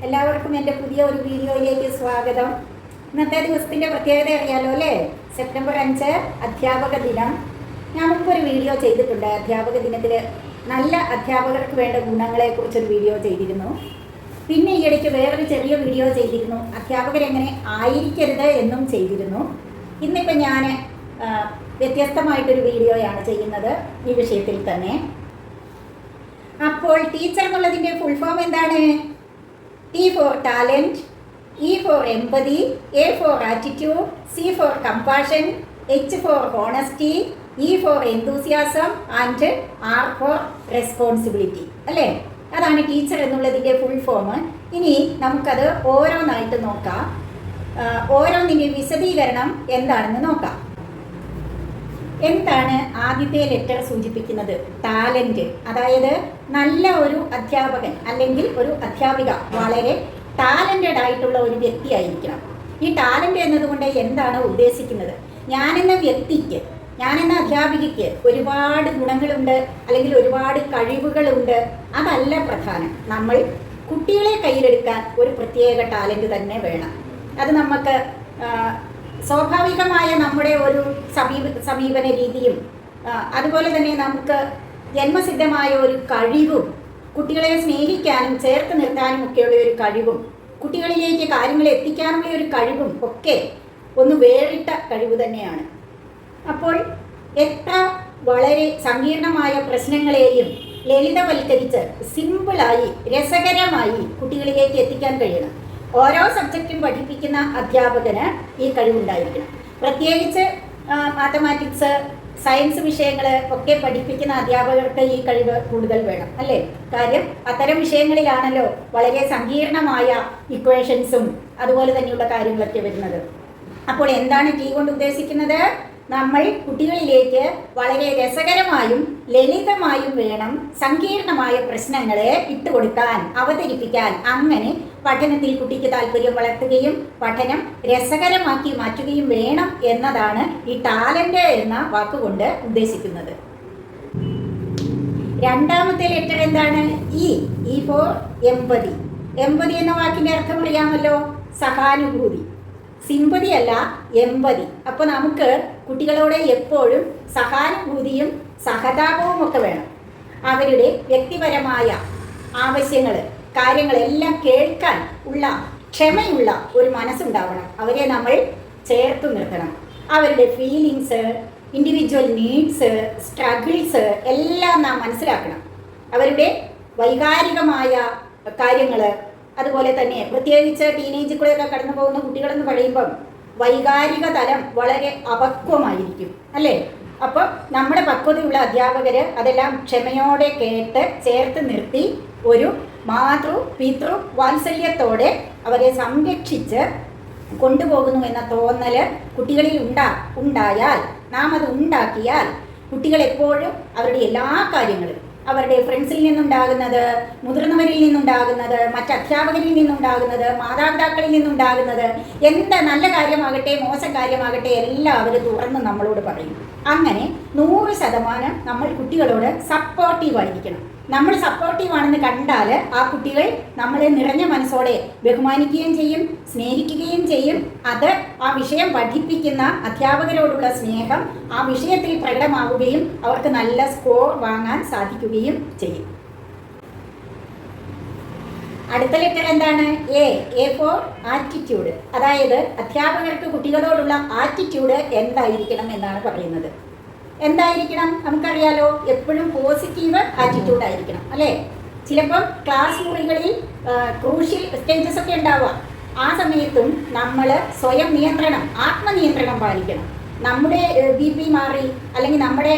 എല്ലാവർക്കും എൻ്റെ പുതിയ ഒരു വീഡിയോയിലേക്ക് സ്വാഗതം. ഇന്നത്തെ ദിവസത്തിൻ്റെ പ്രത്യേകത അറിയാലോ അല്ലേ? സെപ്റ്റംബർ 5 അധ്യാപക ദിനം. ഞാൻ മുമ്പൊരു വീഡിയോ ചെയ്തിട്ടുണ്ട്. അധ്യാപക ദിനത്തിൽ നല്ല അധ്യാപകർക്ക് വേണ്ട ഗുണങ്ങളെക്കുറിച്ചൊരു വീഡിയോ ചെയ്തിരുന്നു. പിന്നെ ഈ ഇടയ്ക്ക് വേറൊരു ചെറിയ വീഡിയോ ചെയ്തിരുന്നു, അധ്യാപകരെങ്ങനെ ആയിരിക്കരുത് എന്നും ചെയ്തിരുന്നു. ഇന്നിപ്പോൾ ഞാൻ വ്യത്യസ്തമായിട്ടൊരു വീഡിയോയാണ് ചെയ്യുന്നത് ഈ വിഷയത്തിൽ തന്നെ. അപ്പോൾ ടീച്ചർ എന്നുള്ളതിൻ്റെ ഫുൾ ഫോം എന്താണ്? T for talent, E for empathy, A for attitude, C for compassion, H for honesty, E for enthusiasm and R for responsibility. അല്ലേ? അതാണ് ടീച്ചർ എന്നുള്ളതിൻ്റെ ഫുൾ ഫോം. ഇനി നമുക്കത് ഓരോന്നായിട്ട് നോക്കാം. ഓരോന്നിൻ്റെ വിശദീകരണം എന്താണെന്ന് നോക്കാം. എന്താണ് ആദ്യത്തെ ലെറ്റർ സൂചിപ്പിക്കുന്നത്? ടാലൻറ്റ്. അതായത് നല്ല ഒരു അധ്യാപകൻ അല്ലെങ്കിൽ ഒരു അധ്യാപിക വളരെ ടാലൻറ്റഡ് ആയിട്ടുള്ള ഒരു വ്യക്തിയായിരിക്കണം. ഈ ടാലൻറ്റ് എന്നതുകൊണ്ട് എന്താണ് ഉദ്ദേശിക്കുന്നത്? ഞാനെന്ന വ്യക്തിക്ക്, ഞാനെന്ന അധ്യാപികയ്ക്ക് ഒരുപാട് ഗുണങ്ങളുണ്ട് അല്ലെങ്കിൽ ഒരുപാട് കഴിവുകളുണ്ട്, അതല്ല പ്രധാനം. നമ്മൾ കുട്ടികളെ കയ്യിലെടുക്കാൻ ഒരു പ്രത്യേക ടാലൻറ്റ് തന്നെ വേണം. അത് നമുക്ക് സ്വാഭാവികമായ നമ്മുടെ ഒരു സമീപന രീതിയും അതുപോലെ തന്നെ നമുക്ക് ജന്മസിദ്ധമായ ഒരു കഴിവും, കുട്ടികളെ സ്നേഹിക്കാനും ചേർത്ത് നിർത്താനും ഒക്കെയുള്ള ഒരു കഴിവും, കുട്ടികളിലേക്ക് കാര്യങ്ങൾ എത്തിക്കാനുള്ള ഒരു കഴിവും ഒക്കെ ഒന്ന് വേറിട്ട കഴിവ് തന്നെയാണ്. അപ്പോൾ എത്ര വളരെ സങ്കീർണമായ പ്രശ്നങ്ങളെയും ലളിതവൽക്കരിച്ച് സിമ്പിളായി രസകരമായി കുട്ടികളിലേക്ക് എത്തിക്കാൻ കഴിയണം. ഓരോ സബ്ജക്റ്റും പഠിപ്പിക്കുന്ന അധ്യാപകന് ഈ കഴിവുണ്ടായിരിക്കണം. പ്രത്യേകിച്ച് മാത്തമാറ്റിക്സ്, സയൻസ് വിഷയങ്ങൾ ഒക്കെ പഠിപ്പിക്കുന്ന അധ്യാപകർക്ക് ഈ കഴിവ് കൂടുതൽ വേണം, അല്ലേ? കാര്യം അത്തരം വിഷയങ്ങളിലാണല്ലോ വളരെ സങ്കീർണമായ ഇക്വേഷൻസും അതുപോലെ തന്നെയുള്ള കാര്യങ്ങളൊക്കെ വരുന്നത്. അപ്പോൾ എന്താണ് T കൊണ്ട് ഉദ്ദേശിക്കുന്നത്? നമ്മൾ കുട്ടികളിലേക്ക് വളരെ രസകരമായും ലളിതമായും വേണം സങ്കീർണമായ പ്രശ്നങ്ങളെ ഇട്ടുകൊടുക്കാൻ, അവതരിപ്പിക്കാൻ. അങ്ങനെ പഠനത്തിൽ കുട്ടിക്ക് താല്പര്യം വളർത്തുകയും പഠനം രസകരമാക്കി മാറ്റുകയും വേണം എന്നതാണ് ഈ ടാലന്റ് എന്ന വാക്കുകൊണ്ട് ഉദ്ദേശിക്കുന്നത്. രണ്ടാമത്തെ ലെറ്റർ എന്താണ്? ഇ ഫോർ എമ്പതി. എമ്പതി എന്ന വാക്കിന്റെ അർത്ഥം അറിയാമല്ലോ, സഹാനുഭൂതി. സിമ്പതി അല്ല, എമ്പതി. അപ്പോൾ നമുക്ക് കുട്ടികളോട് എപ്പോഴും സഹാനുഭൂതിയും സഹതാപവും ഒക്കെ വേണം. അവരുടെ വ്യക്തിപരമായ ആവശ്യങ്ങൾ, കാര്യങ്ങളെല്ലാം കേൾക്കാൻ ഉള്ള ക്ഷമയുള്ള ഒരു മനസ്സുണ്ടാവണം. അവരെ നമ്മൾ ചേർത്ത് നിർത്തണം. അവരുടെ ഫീലിങ്സ്, ഇൻഡിവിജ്വൽ നീഡ്സ്, സ്ട്രഗിൾസ് എല്ലാം നാം മനസ്സിലാക്കണം. അവരുടെ വൈകാരികമായ കാര്യങ്ങൾ, അതുപോലെ തന്നെ പ്രത്യേകിച്ച് ടീനേജിൽ കൂടെയൊക്കെ കടന്നു പോകുന്ന കുട്ടികളെന്ന് പറയുമ്പം വൈകാരിക തലം വളരെ അപക്വമായിരിക്കും, അല്ലേ? അപ്പം നമ്മുടെ പക്വതയുള്ള അധ്യാപകർ അതെല്ലാം ക്ഷമയോടെ കേട്ട് ചേർത്ത് നിർത്തി ഒരു പിതൃ വാത്സല്യത്തോടെ അവരെ സംരക്ഷിച്ച് കൊണ്ടുപോകുന്നു എന്ന തോന്നൽ കുട്ടികളിൽ ഉണ്ടായാൽ, നാം അത് ഉണ്ടാക്കിയാൽ, കുട്ടികൾ എപ്പോഴും അവരുടെ എല്ലാ കാര്യങ്ങളും, അവരുടെ ഫ്രണ്ട്സിൽ നിന്നുണ്ടാകുന്നത്, മുതിർന്നവരിൽ നിന്നുണ്ടാകുന്നത്, മറ്റ് അധ്യാപകരിൽ നിന്നുണ്ടാകുന്നത്, മാതാപിതാക്കളിൽ നിന്നുണ്ടാകുന്നത്, എന്ത് നല്ല കാര്യമാകട്ടെ മോശം കാര്യമാകട്ടെ എല്ലാം അവർ തുറന്ന് നമ്മളോട് പറയും. അങ്ങനെ 100% നമ്മൾ കുട്ടികളോട് സപ്പോർട്ടീവായിരിക്കണം. നമ്മൾ സപ്പോർട്ടീവാണെന്ന് കണ്ടാൽ ആ കുട്ടികൾ നമ്മളെ നിറഞ്ഞ മനസ്സോടെ ബഹുമാനിക്കുകയും ചെയ്യും, സ്നേഹിക്കുകയും ചെയ്യും. അത് ആ വിഷയം പഠിപ്പിക്കുന്ന അധ്യാപകരോടുള്ള സ്നേഹം ആ വിഷയത്തിൽ പ്രകടമാവുകയും അവർക്ക് നല്ല സ്കോർ വാങ്ങാൻ സാധിക്കുകയും ചെയ്യും. അടുത്ത ലെറ്റർ എന്താണ്? A for attitude. അതായത് അധ്യാപകർക്ക് കുട്ടികളോടുള്ള ആറ്റിറ്റ്യൂഡ് എന്തായിരിക്കണം എന്നാണ് പറയുന്നത്. എന്തായിരിക്കണം? നമുക്കറിയാലോ, എപ്പോഴും പോസിറ്റീവ് ആറ്റിറ്റ്യൂഡ് ആയിരിക്കണം, അല്ലേ? ചിലപ്പം ക്ലാസ് മുറികളിൽ ക്രൂഷ്യൽ സ്റ്റേജസ് ഒക്കെ ഉണ്ടാവാം. ആ സമയത്തും നമ്മൾ സ്വയം നിയന്ത്രണം, ആത്മനിയന്ത്രണം പാലിക്കണം. നമ്മുടെ BP മാറി അല്ലെങ്കിൽ നമ്മുടെ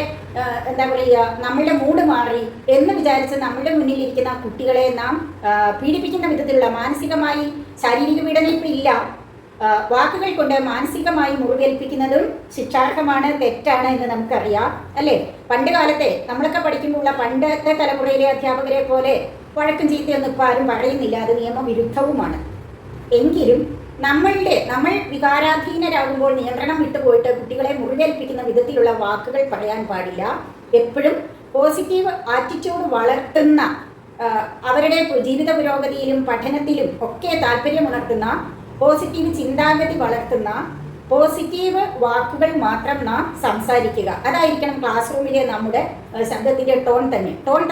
നമ്മളുടെ മൂഡ് മാറി എന്ന് വിചാരിച്ച് നമ്മുടെ മുന്നിലിരിക്കുന്ന കുട്ടികളെ നാം പീഡിപ്പിക്കുന്ന വിധത്തിലുള്ള മാനസികമായി, ശാരീരിക പീഡനം ഇപ്പം ഇല്ല, വാക്കുകൾ കൊണ്ട് മാനസികമായി മുറിവേൽപ്പിക്കുന്നതും ശിക്ഷാർഹമാണ്, തെറ്റാണ് എന്ന് നമുക്കറിയാം, അല്ലേ? പണ്ട് കാലത്തെ നമ്മളൊക്കെ പഠിക്കുമ്പോൾ പണ്ടത്തെ തലമുറയിലെ അധ്യാപകരെ പോലെ വഴക്കും ചീത്തയൊന്നും ഇപ്പോൾ ആരും പറയുന്നില്ല, അത് നിയമവിരുദ്ധവുമാണ്. എങ്കിലും നമ്മൾ വികാരാധീനരാകുമ്പോൾ നിയന്ത്രണം വിട്ടുപോയിട്ട് കുട്ടികളെ മുറിവേൽപ്പിക്കുന്ന വിധത്തിലുള്ള വാക്കുകൾ പറയാൻ പാടില്ല. എപ്പോഴും പോസിറ്റീവ് ആറ്റിറ്റ്യൂഡ് വളർത്തുന്ന അവരുടെ ജീവിത പുരോഗതിയിലും പഠനത്തിലും ഒക്കെ താല്പര്യമുണർത്തുന്ന, പോസിറ്റീവ് ചിന്താഗതി വളർത്തുന്ന പോസിറ്റീവ് വാക്കുകൾ മാത്രം നാം സംസാരിക്കുക. അതായിരിക്കണം ക്ലാസ് റൂമിലെ നമ്മുടെ ശബ്ദത്തിൻ്റെ ടോൺ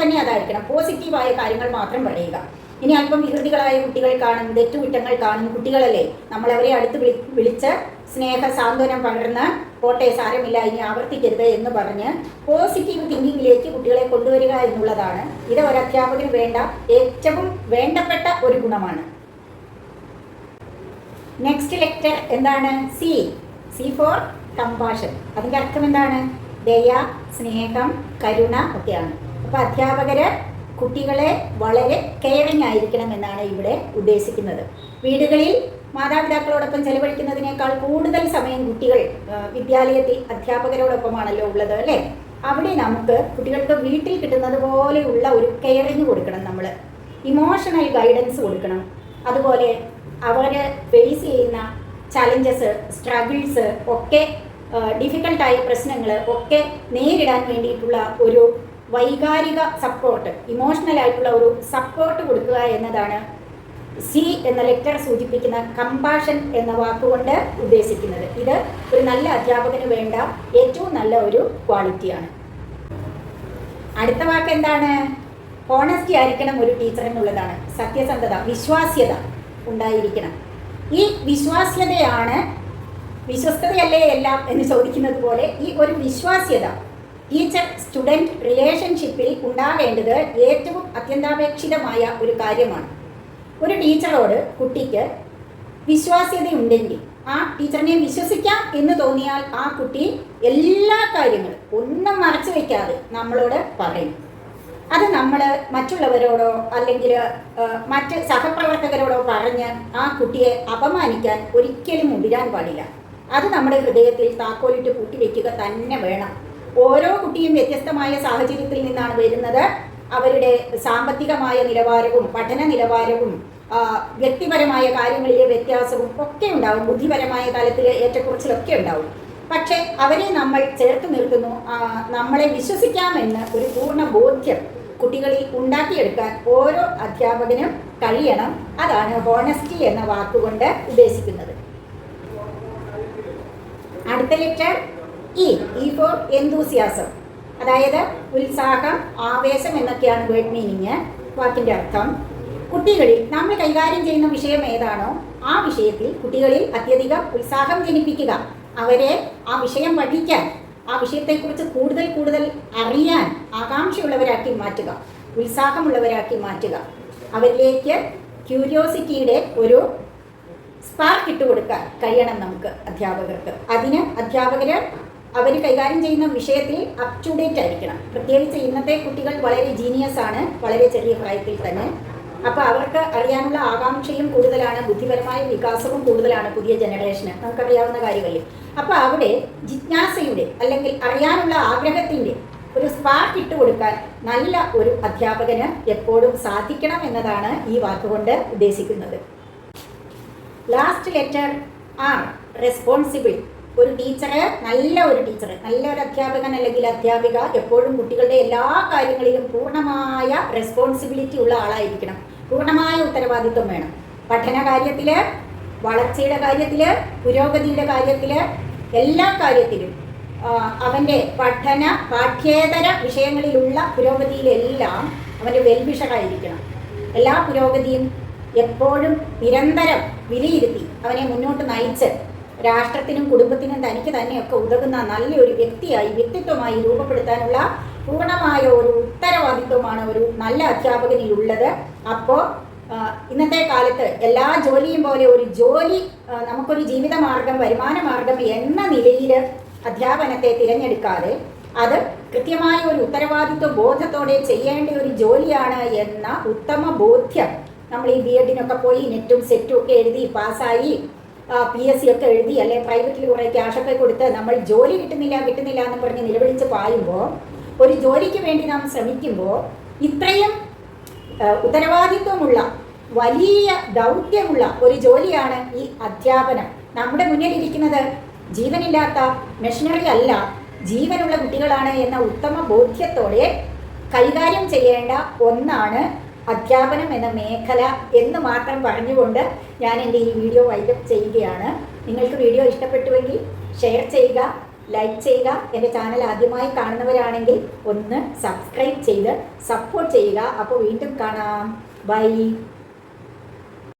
തന്നെ അതായിരിക്കണം. പോസിറ്റീവായ കാര്യങ്ങൾ മാത്രം പറയുക. ഇനി അല്പം വികൃതികളായ കുട്ടികൾ കാണും, തെറ്റുകുറ്റങ്ങൾ കാണും, കുട്ടികളല്ലേ, നമ്മളവരെ അടുത്ത് വിളിച്ച് സ്നേഹ സാന്ത്വനം പകർന്ന് പോട്ടെ സാരമില്ല ഇനി ആവർത്തിക്കരുത് എന്ന് പറഞ്ഞ് പോസിറ്റീവ് തിങ്കിങ്ങിലേക്ക് കുട്ടികളെ കൊണ്ടുവരിക എന്നുള്ളതാണ് ഇത് ഒരു അധ്യാപകന് വേണ്ട ഏറ്റവും വേണ്ടപ്പെട്ട ഒരു ഗുണമാണ്. നെക്സ്റ്റ് ലെറ്റർ എന്താണ്? C for compassion. അതിൻ്റെ അർത്ഥം എന്താണ്? ദയ, സ്നേഹം, കരുണ ഒക്കെയാണ്. അപ്പോൾ അധ്യാപകര് കുട്ടികളെ വളരെ കെയറിങ് ആയിരിക്കണം എന്നാണ് ഇവിടെ ഉദ്ദേശിക്കുന്നത്. വീടുകളിൽ മാതാപിതാക്കളോടൊപ്പം ചെലവഴിക്കുന്നതിനേക്കാൾ കൂടുതൽ സമയം കുട്ടികൾ വിദ്യാലയത്തിൽ അധ്യാപകരോടൊപ്പമാണല്ലോ ഉള്ളത്, അല്ലേ? അവിടെ നമുക്ക് കുട്ടികൾക്ക് വീട്ടിൽ കിട്ടുന്നത് പോലെയുള്ള ഒരു കെയറിങ് കൊടുക്കണം. നമ്മൾ ഇമോഷണൽ ഗൈഡൻസ് കൊടുക്കണം. അതുപോലെ അവർ ഫേസ് ചെയ്യുന്ന ചലഞ്ചസ്, സ്ട്രഗിൾസ് ഒക്കെ, ഡിഫിക്കൽട്ടായ പ്രശ്നങ്ങൾ ഒക്കെ നേരിടാൻ വേണ്ടിയിട്ടുള്ള ഒരു വൈകാരിക സപ്പോർട്ട്, ഇമോഷണൽ ആയിട്ടുള്ള ഒരു സപ്പോർട്ട് കൊടുക്കുക എന്നതാണ് സി എന്ന ലെറ്റർ സൂചിപ്പിക്കുന്ന കമ്പാഷൻ എന്ന വാക്കുകൊണ്ട് ഉദ്ദേശിക്കുന്നത്. ഇത് ഒരു നല്ല അധ്യാപകന് വേണ്ട ഏറ്റവും നല്ല ഒരു ക്വാളിറ്റിയാണ്. അടുത്ത വാക്ക് എന്താണ്? ഹോണസ്റ്റി ആയിരിക്കണം ഒരു ടീച്ചർ എന്നുള്ളതാണ്. സത്യസന്ധത, വിശ്വാസ്യത ഉണ്ടായിരിക്കണം. ഈ വിശ്വാസ്യതയാണ്, വിശ്വസ്തതയല്ലേ എല്ലാം എന്ന് ചോദിക്കുന്നത് പോലെ ഈ ഒരു വിശ്വാസ്യത ടീച്ചർ സ്റ്റുഡൻറ് റിലേഷൻഷിപ്പിൽ ഉണ്ടാകേണ്ടത് ഏറ്റവും അത്യന്താപേക്ഷിതമായ ഒരു കാര്യമാണ്. ഒരു ടീച്ചറോട് കുട്ടിക്ക് വിശ്വാസ്യതയുണ്ടെങ്കിൽ, ആ ടീച്ചറിനെ വിശ്വസിക്കാം എന്ന് തോന്നിയാൽ ആ കുട്ടി എല്ലാ കാര്യങ്ങളും ഒന്നും മറച്ചു വയ്ക്കാതെ നമ്മളോട് പറയും. അത് നമ്മൾ മറ്റുള്ളവരോടോ അല്ലെങ്കിൽ മറ്റ് സഹപ്രവർത്തകരോടോ പറഞ്ഞ് ആ കുട്ടിയെ അപമാനിക്കാൻ ഒരിക്കലും മുതിരാൻ പാടില്ല. അത് നമ്മുടെ ഹൃദയത്തിൽ താക്കോലിട്ട് പൂട്ടിവെക്കുക തന്നെ വേണം. ഓരോ കുട്ടിയും വ്യത്യസ്തമായ സാഹചര്യത്തിൽ നിന്നാണ് വരുന്നത്. അവരുടെ സാമ്പത്തികമായ നിലവാരവും പഠന നിലവാരവും വ്യക്തിപരമായ കാര്യങ്ങളിലെ വ്യത്യാസവും ഒക്കെ ഉണ്ടാവും. ബുദ്ധിപരമായ തലത്തിൽ ഏറ്റക്കുറച്ചിലൊക്കെ ഉണ്ടാവും. പക്ഷേ അവരെ നമ്മൾ ചേർത്ത് നിർത്തുന്നു, നമ്മളെ വിശ്വസിക്കാമെന്ന് ഒരു പൂർണ്ണ ബോധ്യം കുട്ടികളിൽ ഉണ്ടാക്കിയെടുക്കാൻ ഓരോ അധ്യാപകനും കഴിയണം. അതാണ് ഹോണസ്റ്റി എന്ന വാക്കുകൊണ്ട് ഉദ്ദേശിക്കുന്നത്. അടുത്ത ലെറ്റർ ഇ ഫോർ എന്തൂസിയാസം. അതായത് ഉത്സാഹം, ആവേശം എന്നൊക്കെയാണ് വേർഡ് മീനിങ്. വാക്കിൻ്റെ അർത്ഥം കുട്ടികളിൽ നമ്മൾ കൈകാര്യം ചെയ്യുന്ന വിഷയം ഏതാണോ ആ വിഷയത്തിൽ കുട്ടികളിൽ അത്യധികം ഉത്സാഹം ജനിപ്പിക്കുക. അവരെ ആ വിഷയം പഠിക്കാൻ, ആ വിഷയത്തെക്കുറിച്ച് കൂടുതൽ അറിയാൻ ആകാംക്ഷയുള്ളവരാക്കി മാറ്റുക, ഉത്സാഹമുള്ളവരാക്കി മാറ്റുക. അവരിലേക്ക് ക്യൂരിയോസിറ്റിയുടെ ഒരു സ്പാർക്ക് ഇട്ട് കൊടുക്കാൻ കഴിയണം നമുക്ക് അധ്യാപകർക്ക്. അതിന് അധ്യാപകർ അവർ കൈകാര്യം ചെയ്യുന്ന വിഷയത്തിൽ അപ് ടു ഡേറ്റ് ആയിരിക്കണം. പ്രത്യേകിച്ച് ഇന്നത്തെ കുട്ടികൾ വളരെ ജീനിയസ് ആണ്, വളരെ ചെറിയ പ്രായത്തിൽ തന്നെ. അപ്പോൾ അവർക്ക് അറിയാനുള്ള ആകാംക്ഷയും കൂടുതലാണ്, ബുദ്ധിപരമായ വികാസവും കൂടുതലാണ് പുതിയ ജനറേഷന്, നമുക്കറിയാവുന്ന കാര്യമല്ലേ. അപ്പോൾ അവിടെ ജിജ്ഞാസയുടെ അല്ലെങ്കിൽ അറിയാനുള്ള ആഗ്രഹത്തിൻ്റെ ഒരു സ്പാർക്ക് ഇട്ട് കൊടുക്കാൻ നല്ല ഒരു അധ്യാപകന് എപ്പോഴും സാധിക്കണം എന്നതാണ് ഈ വാക്കുകൊണ്ട് ഉദ്ദേശിക്കുന്നത്. Last letter R, responsible. ഒരു ടീച്ചറ്, നല്ല ഒരു അധ്യാപകൻ അല്ലെങ്കിൽ അധ്യാപിക എപ്പോഴും കുട്ടികളുടെ എല്ലാ കാര്യങ്ങളിലും പൂർണ്ണമായ റെസ്പോൺസിബിലിറ്റി ഉള്ള ആളായിരിക്കണം. പൂർണ്ണമായ ഉത്തരവാദിത്വം വേണം. പഠന കാര്യത്തിൽ, വളർച്ചയുടെ കാര്യത്തിൽ, പുരോഗതിയുടെ കാര്യത്തിൽ, എല്ലാ കാര്യത്തിലും അവൻ്റെ പാഠ്യേതര വിഷയങ്ങളിലുള്ള പുരോഗതിയിലെല്ലാം അവൻ്റെ വെൽവിഷറായിരിക്കണം. എല്ലാ പുരോഗതിയും എപ്പോഴും നിരന്തരം വിലയിരുത്തി അവനെ മുന്നോട്ട് നയിച്ച് രാഷ്ട്രത്തിനും കുടുംബത്തിനും തനിക്ക് തന്നെയൊക്കെ ഉതകുന്ന നല്ലൊരു വ്യക്തിത്വമായി രൂപപ്പെടുത്താനുള്ള പൂർണ്ണമായ ഒരു ഉത്തരവാദിത്വമാണ് ഒരു നല്ല അധ്യാപകനിലുള്ളത്. അപ്പോൾ ഇന്നത്തെ കാലത്ത് എല്ലാ ജോലിയും പോലെ ഒരു ജോലി, നമുക്കൊരു ജീവിതമാർഗം, വരുമാന മാർഗം എന്ന നിലയിൽ അധ്യാപനത്തെ തിരഞ്ഞെടുക്കാതെ അത് കൃത്യമായ ഒരു ഉത്തരവാദിത്വ ബോധത്തോടെ ചെയ്യേണ്ട ഒരു ജോലിയാണ് എന്ന ഉത്തമ ബോധ്യം നമ്മൾ ഈ BEdനൊക്കെ പോയി നെറ്റും സെറ്റും ഒക്കെ എഴുതി പാസ്സായി PSC ഒക്കെ എഴുതി അല്ലെ പ്രൈവറ്റിൽ കുറേ ക്യാഷൊക്കെ കൊടുത്ത് നമ്മൾ ജോലി കിട്ടുന്നില്ല എന്ന് പറഞ്ഞ് നിലവിളിച്ച് പായുമ്പോൾ, ഒരു ജോലിക്ക് വേണ്ടി നാം ശ്രമിക്കുമ്പോൾ ഇത്രയും ഉത്തരവാദിത്വമുള്ള വലിയ ദൗത്യമുള്ള ഒരു ജോലിയാണ് ഈ അധ്യാപനം. നമ്മുടെ മുന്നിലിരിക്കുന്നത് ജീവനില്ലാത്ത മെഷീനറി അല്ല, ജീവനുള്ള കുട്ടികളാണ് എന്ന ഉത്തമ ബോധ്യത്തോടെ കൈകാര്യം ചെയ്യേണ്ട ഒന്നാണ് അധ്യാപനം എന്ന മേഖല എന്ന് മാത്രം പറഞ്ഞുകൊണ്ട് ഞാൻ എൻ്റെ ഈ വീഡിയോ വൈൻഡപ്പ് ചെയ്യുകയാണ്. നിങ്ങൾക്ക് വീഡിയോ ഇഷ്ടപ്പെട്ടുവെങ്കിൽ ഷെയർ ചെയ്യുക, ലൈക്ക് ചെയ്യുക. എൻ്റെ ചാനൽ ആദ്യമായി കാണുന്നവരാണെങ്കിൽ ഒന്ന് സബ്സ്ക്രൈബ് ചെയ്ത് സപ്പോർട്ട് ചെയ്യുക. അപ്പോൾ വീണ്ടും കാണാം. ബൈ.